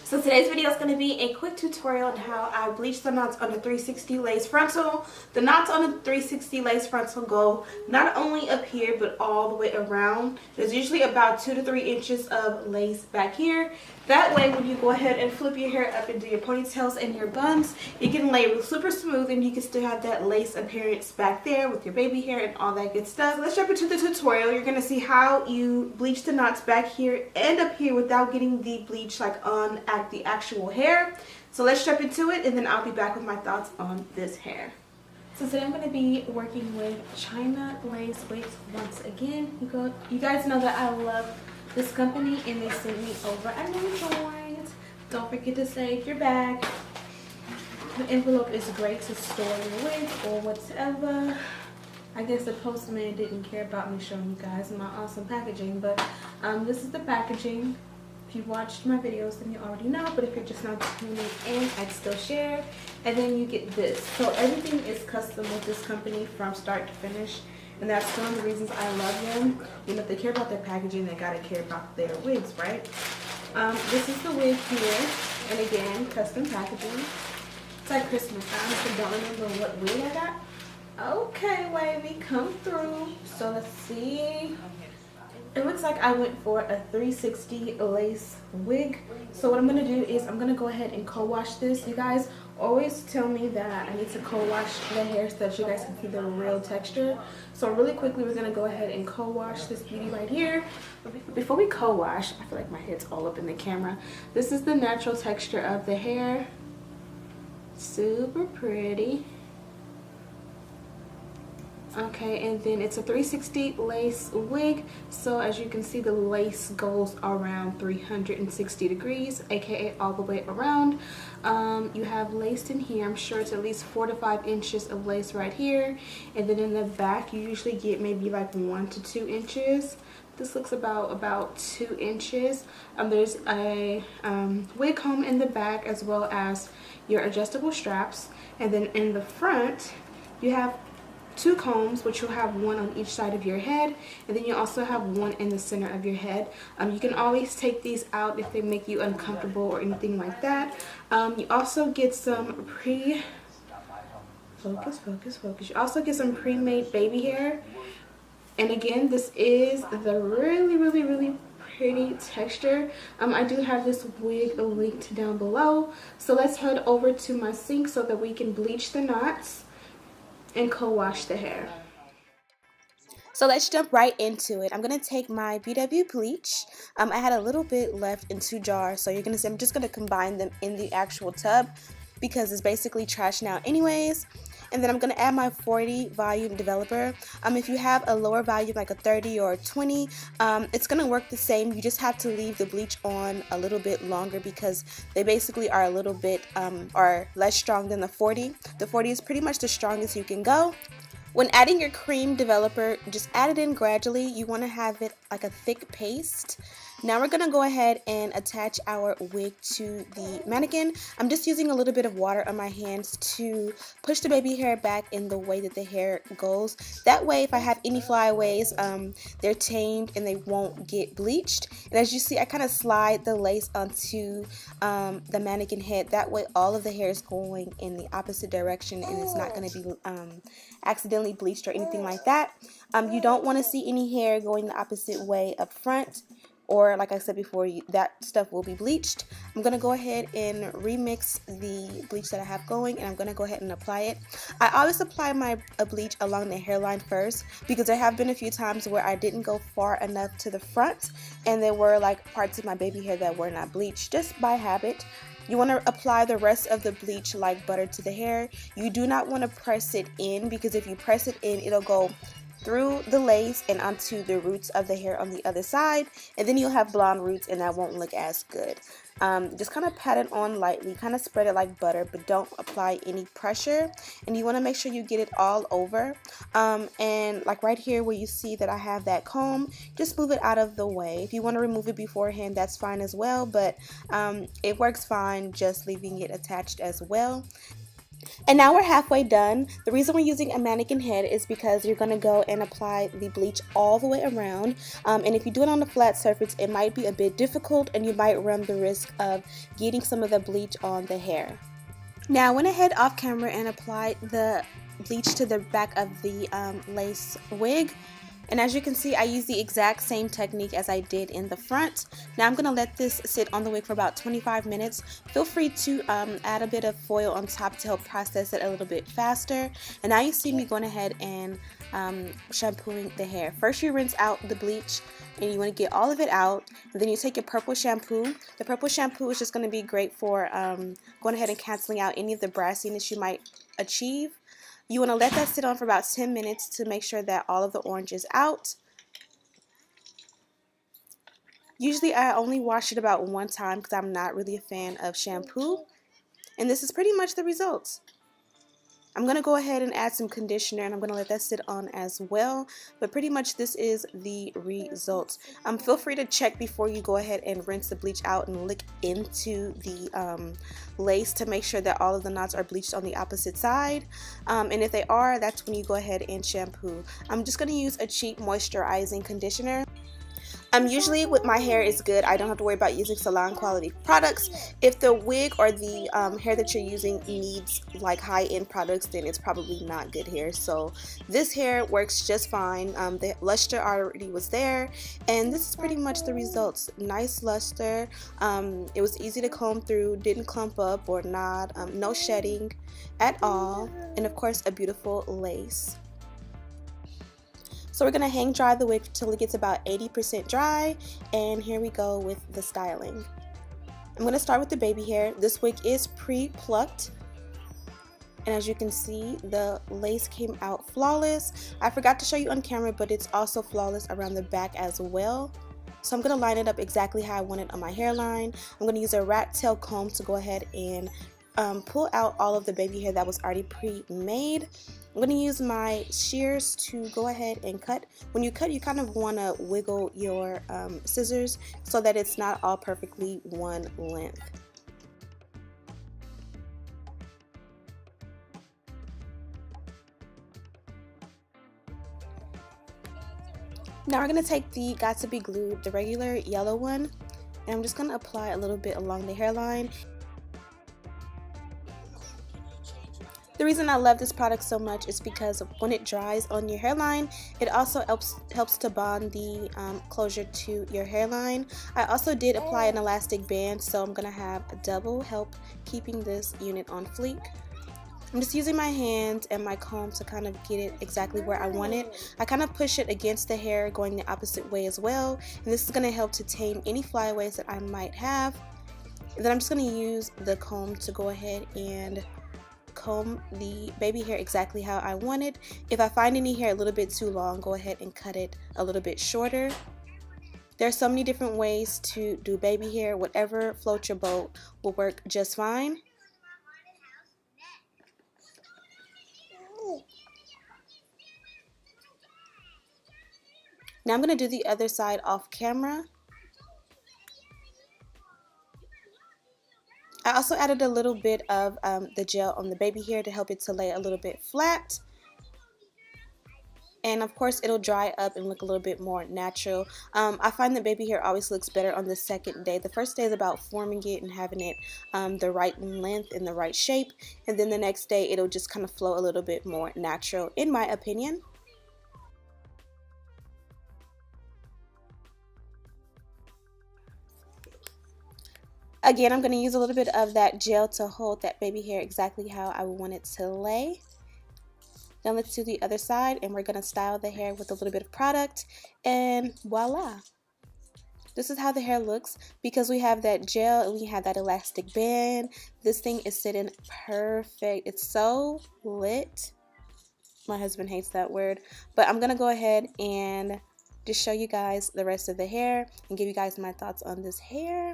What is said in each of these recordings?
So today's video is going to be a quick tutorial on how I bleach the knots on a 360 lace frontal. The knots on a 360 lace frontal go not only up here but all the way around. There's usually about 2 to 3 inches of lace back here. That way when you go ahead and flip your hair up into your ponytails and your buns, it can lay super smooth and you can still have that lace appearance back there with your baby hair and all that good stuff. Let's jump into the tutorial. You're going to see how you bleach the knots back here and up here without getting the bleach like on at the actual hair. So let's jump into it and then I'll be back with my thoughts on this hair. So today I'm going to be working with Chinalacewig once again. You guys know that I love this company and they sent me over a new joint. Don't forget to save your bag. The envelope is great to store your wig or whatever. I guess the postman didn't care about me showing you guys my awesome packaging, but this is the packaging. If you've watched my videos then you already know, but if you're just not tuning in, I'd still share. And then you get this. So everything is custom with this company from start to finish. And that's one of the reasons I love them. You know, if they care about their packaging, they gotta care about their wigs, right? This is the wig here. And again, custom packaging. It's like Christmas. I honestly don't remember what wig I got. Okay, wavy, come through. So let's see. It looks like I went for a 360 lace wig. So what I'm going to do is I'm going to go ahead and co-wash this. You guys always tell me that I need to co-wash the hair so that you guys can see the real texture. So really quickly we're going to go ahead and co-wash this beauty right here. Before we co-wash, I feel like my head's all up in the camera. This is the natural texture of the hair. Super pretty. Okay, and then it's a 360 lace wig, so as you can see the lace goes around 360 degrees, aka all the way around. You have lace in here. I'm sure it's at least 4 to 5 inches of lace right here, and then in the back you usually get maybe like 1 to 2 inches. This looks about 2 inches. There's a wig comb in the back as well as your adjustable straps, and then in the front you have 2 combs, which you'll have 1 on each side of your head, and then you also have 1 in the center of your head. You can always take these out if they make you uncomfortable or anything like that. You also get some You also get some pre-made baby hair. And again, this is the really pretty texture. I do have this wig linked down below. So let's head over to my sink so that we can bleach the knots and co-wash the hair. So let's jump right into it. I'm going to take my BW bleach. I had a little bit left in 2 jars, so you're going to see I'm just going to combine them in the actual tub because it's basically trash now anyways. And then I'm going to add my 40 volume developer. If you have a lower volume like a 30 or a 20, it's going to work the same. You just have to leave the bleach on a little bit longer because they basically are a little bit are less strong than the 40. The 40 is pretty much the strongest you can go. When adding your cream developer, just add it in gradually. You want to have it like a thick paste. Now we're going to go ahead and attach our wig to the mannequin. I'm just using a little bit of water on my hands to push the baby hair back in the way that the hair goes. That way if I have any flyaways, they're tamed and they won't get bleached. And as you see, I kind of slide the lace onto the mannequin head. That way all of the hair is going in the opposite direction and it's not going to be accidentally bleached or anything like that. You don't want to see any hair going the opposite way up front, or like I said before, that stuff will be bleached. I'm going to go ahead and remix the bleach that I have going, and I'm going to go ahead and apply it. I always apply my bleach along the hairline first because there have been a few times where I didn't go far enough to the front and there were like parts of my baby hair that were not bleached just by habit. You want to apply the rest of the bleach like butter to the hair. You do not want to press it in because if you press it in, it'll go through the lace and onto the roots of the hair on the other side, and then you'll have blonde roots and that won't look as good. Just kind of pat it on lightly, kind of spread it like butter, but don't apply any pressure, and you want to make sure you get it all over. And like right here where you see that I have that comb, just move it out of the way. If you want to remove it beforehand, that's fine as well, but it works fine just leaving it attached as well. And now we're halfway done. The reason we're using a mannequin head is because you're going to go and apply the bleach all the way around. And if you do it on a flat surface, it might be a bit difficult and you might run the risk of getting some of the bleach on the hair. Now I went ahead off camera and applied the bleach to the back of the lace wig. And as you can see, I use the exact same technique as I did in the front. Now I'm going to let this sit on the wig for about 25 minutes. Feel free to add a bit of foil on top to help process it a little bit faster. And now you see me going ahead and shampooing the hair. First you rinse out the bleach and you want to get all of it out. And then you take your purple shampoo. The purple shampoo is just going to be great for going ahead and canceling out any of the brassiness you might achieve. You want to let that sit on for about 10 minutes to make sure that all of the orange is out. Usually I only wash it about one time because I'm not really a fan of shampoo. And this is pretty much the results. I'm going to go ahead and add some conditioner and I'm going to let that sit on as well. But pretty much this is the results. Feel free to check before you go ahead and rinse the bleach out and lick into the lace to make sure that all of the knots are bleached on the opposite side. And if they are, that's when you go ahead and shampoo. I'm just going to use a cheap moisturizing conditioner. Usually with my hair is good, I don't have to worry about using salon quality products. If the wig or the hair that you're using needs like high-end products, then it's probably not good hair. So this hair works just fine. The luster already was there, and this is pretty much the results. Nice luster. It was easy to comb through, didn't clump up or knot, no shedding at all, and of course a beautiful lace. So we're going to hang dry the wig till it gets about 80% dry, and here we go with the styling. I'm going to start with the baby hair. This wig is pre-plucked, and as you can see, the lace came out flawless. I forgot to show you on camera, but it's also flawless around the back as well. So I'm going to line it up exactly how I want it on my hairline. I'm going to use a rat tail comb to go ahead and pull out all of the baby hair that was already pre-made. I'm going to use my shears to go ahead and cut. When you cut, you kind of want to wiggle your scissors so that it's not all perfectly one length. Now we're going to take the Got To Be Glued, the regular yellow one, and I'm just going to apply a little bit along the hairline. The reason I love this product so much is because when it dries on your hairline, it also helps to bond the closure to your hairline. I also did apply an elastic band, so I'm going to have a double help keeping this unit on fleek. I'm just using my hand and my comb to kind of get it exactly where I want it. I kind of push it against the hair going the opposite way as well, and this is going to help to tame any flyaways that I might have. And then I'm just going to use the comb to go ahead and comb the baby hair exactly how I want it. If I find any hair a little bit too long, go ahead and cut it a little bit shorter. There's so many different ways to do baby hair. Whatever floats your boat will work just fine. Now I'm going to do the other side off camera. I also added a little bit of the gel on the baby hair to help it to lay a little bit flat. And of course it'll dry up and look a little bit more natural. I find that baby hair always looks better on the second day. The first day is about forming it and having it the right length and the right shape. And then the next day it'll just kind of flow a little bit more natural, in my opinion. Again, I'm going to use a little bit of that gel to hold that baby hair exactly how I want it to lay. Now let's do the other side, and we're going to style the hair with a little bit of product, and voila. This is how the hair looks because we have that gel and we have that elastic band. This thing is sitting perfect. It's so lit. My husband hates that word, but I'm going to go ahead and just show you guys the rest of the hair and give you guys my thoughts on this hair.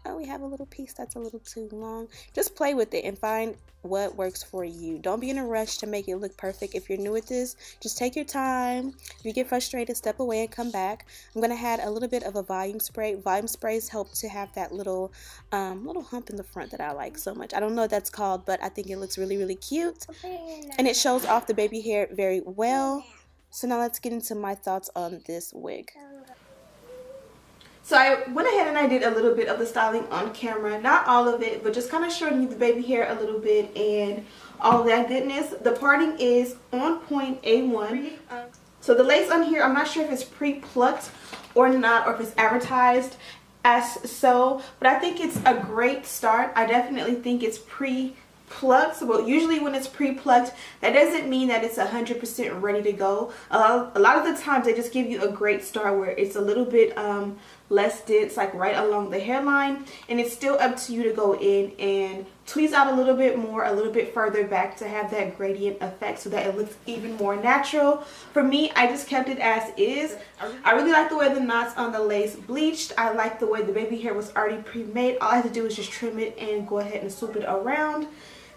oh, we have a little piece that's a little too long. Just play with it and find what works for you. Don't be in a rush to make it look perfect. If you're new at this, just take your time. If you get frustrated, step away and come back. I'm gonna add a little bit of a volume spray. Volume sprays help to have that little little hump in the front that I like so much. I don't know what that's called, but I think it looks really, really cute, and it shows off the baby hair very well. So now let's get into my thoughts on this wig. So I went ahead and I did a little bit of the styling on camera. Not all of it, but just kind of showing you the baby hair a little bit and all that goodness. The parting is on point A1. So the lace on here, I'm not sure if it's pre-plucked or not, or if it's advertised as so, but I think it's a great start. I definitely think it's pre-plucked. So usually when it's pre-plucked, that doesn't mean that it's 100% ready to go. A lot of the times they just give you a great start where it's a little bit less dense, like right along the hairline, and it's still up to you to go in and tweeze out a little bit more, a little bit further back to have that gradient effect so that it looks even more natural. For me, I just kept it as is. I really like the way the knots on the lace bleached. I like the way the baby hair was already pre-made. All I had to do was just trim it and go ahead and swoop it around.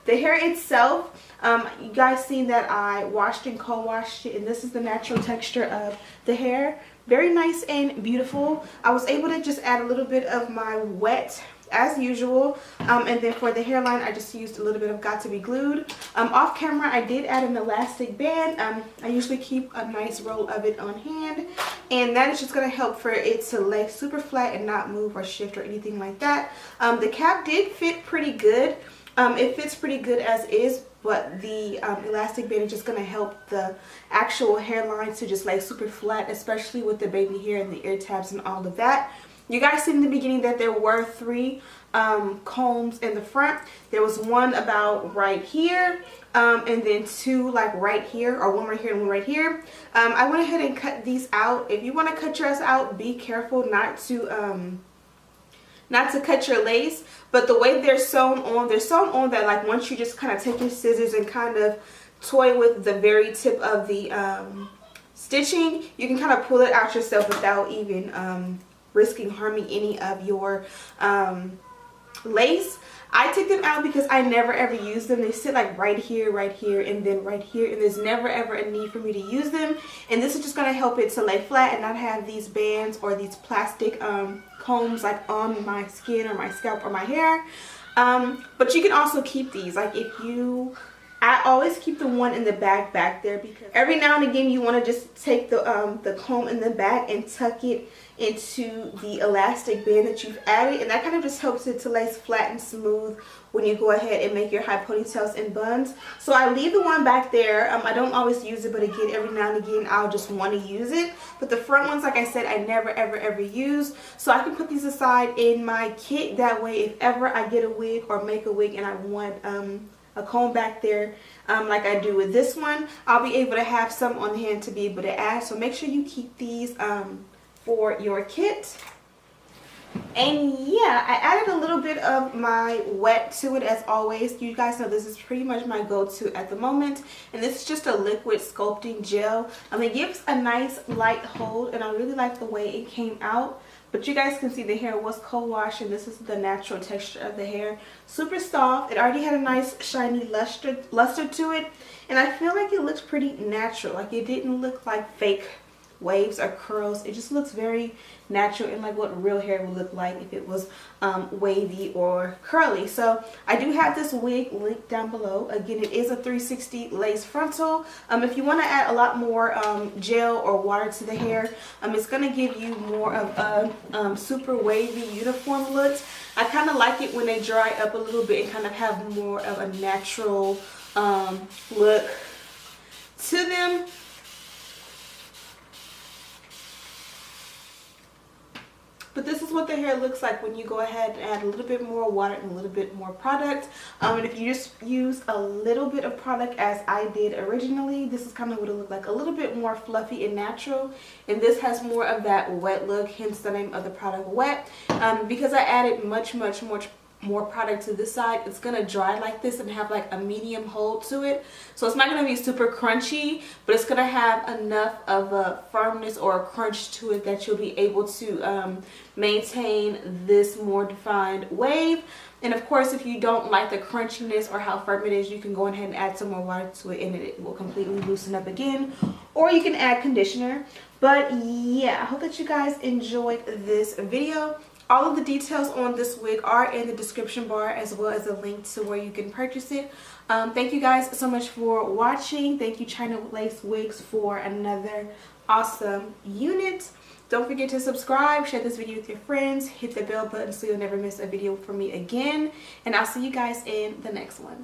The hair itself, you guys seen that I washed and co-washed it, and this is the natural texture of the hair. Very nice and beautiful. I was able to just add a little bit of my wet as usual, and then for the hairline I just used a little bit of Got To Be Glued. Off camera I did add an elastic band. I usually keep a nice roll of it on hand, and that is just going to help for it to lay super flat and not move or shift or anything like that. The cap did fit pretty good. It fits pretty good as is, but the elastic band is just going to help the actual hairline to just lay super flat, especially with the baby hair and the ear tabs and all of that. You guys see in the beginning that there were 3 combs in the front. There was one about right here, and then 2 like right here, or 1 right here and 1 right here. I went ahead and cut these out. If you want to cut yours out, be careful not to cut your lace, but the way they're sewn on that, like, once you just kind of take your scissors and kind of toy with the very tip of the stitching, you can kind of pull it out yourself without even risking harming any of your lace. I took them out because I never ever use them. They sit like right here, and then right here, and there's never ever a need for me to use them. And this is just going to help it to lay flat and not have these bands or these plastic combs like on my skin or my scalp or my hair. But you can also keep these, like, if you, I always keep the one in the back there, because every now and again you want to just take the comb in the back and tuck it into the elastic band that you've added, and that kind of just helps it to lay flat and smooth when you go ahead and make your high ponytails and buns. So I leave the one back there. I don't always use it, but again, every now and again I'll just want to use it. But the front ones, like I said, I never ever use, so I can put these aside in my kit. That way, if ever I get a wig or make a wig and I want a comb back there, like I do with this one, I'll be able to have some on hand to be able to add. So make sure you keep these for your kit. And yeah, I added a little bit of my wet to it as always. You guys know this is pretty much my go-to at the moment, and this is just a liquid sculpting gel. It gives a nice light hold, and I really like the way it came out. But you guys can see the hair was co-washed, and this is the natural texture of the hair. Super soft. It already had a nice shiny luster to it, and I feel like it looks pretty natural. Like, it didn't look like fake waves or curls. It just looks very natural and like what real hair would look like if it was wavy or curly. So I do have this wig linked down below. Again, it is a 360 lace frontal. If you want to add a lot more gel or water to the hair, it's going to give you more of a super wavy uniform look. I kind of like it when they dry up a little bit and kind of have more of a natural look to them. But this is what the hair looks like when you go ahead and add a little bit more water and a little bit more product. And if you just use a little bit of product as I did originally, this is kind of what it looked like. A little bit more fluffy and natural. And this has more of that wet look, hence the name of the product, Wet. Because I added much more product to this side, it's gonna dry like this and have like a medium hold to it. So it's not gonna be super crunchy, but it's gonna have enough of a firmness or a crunch to it that you'll be able to maintain this more defined wave. And of course, if you don't like the crunchiness or how firm it is, you can go ahead and add some more water to it and it will completely loosen up again. Or you can add conditioner. But yeah, I hope that you guys enjoyed this video. All of the details on this wig are in the description bar, as well as a link to where you can purchase it. Thank you guys so much for watching. Thank you Chinalacewig for another awesome unit. Don't forget to subscribe, share this video with your friends, hit the bell button so you'll never miss a video from me again. And I'll see you guys in the next one.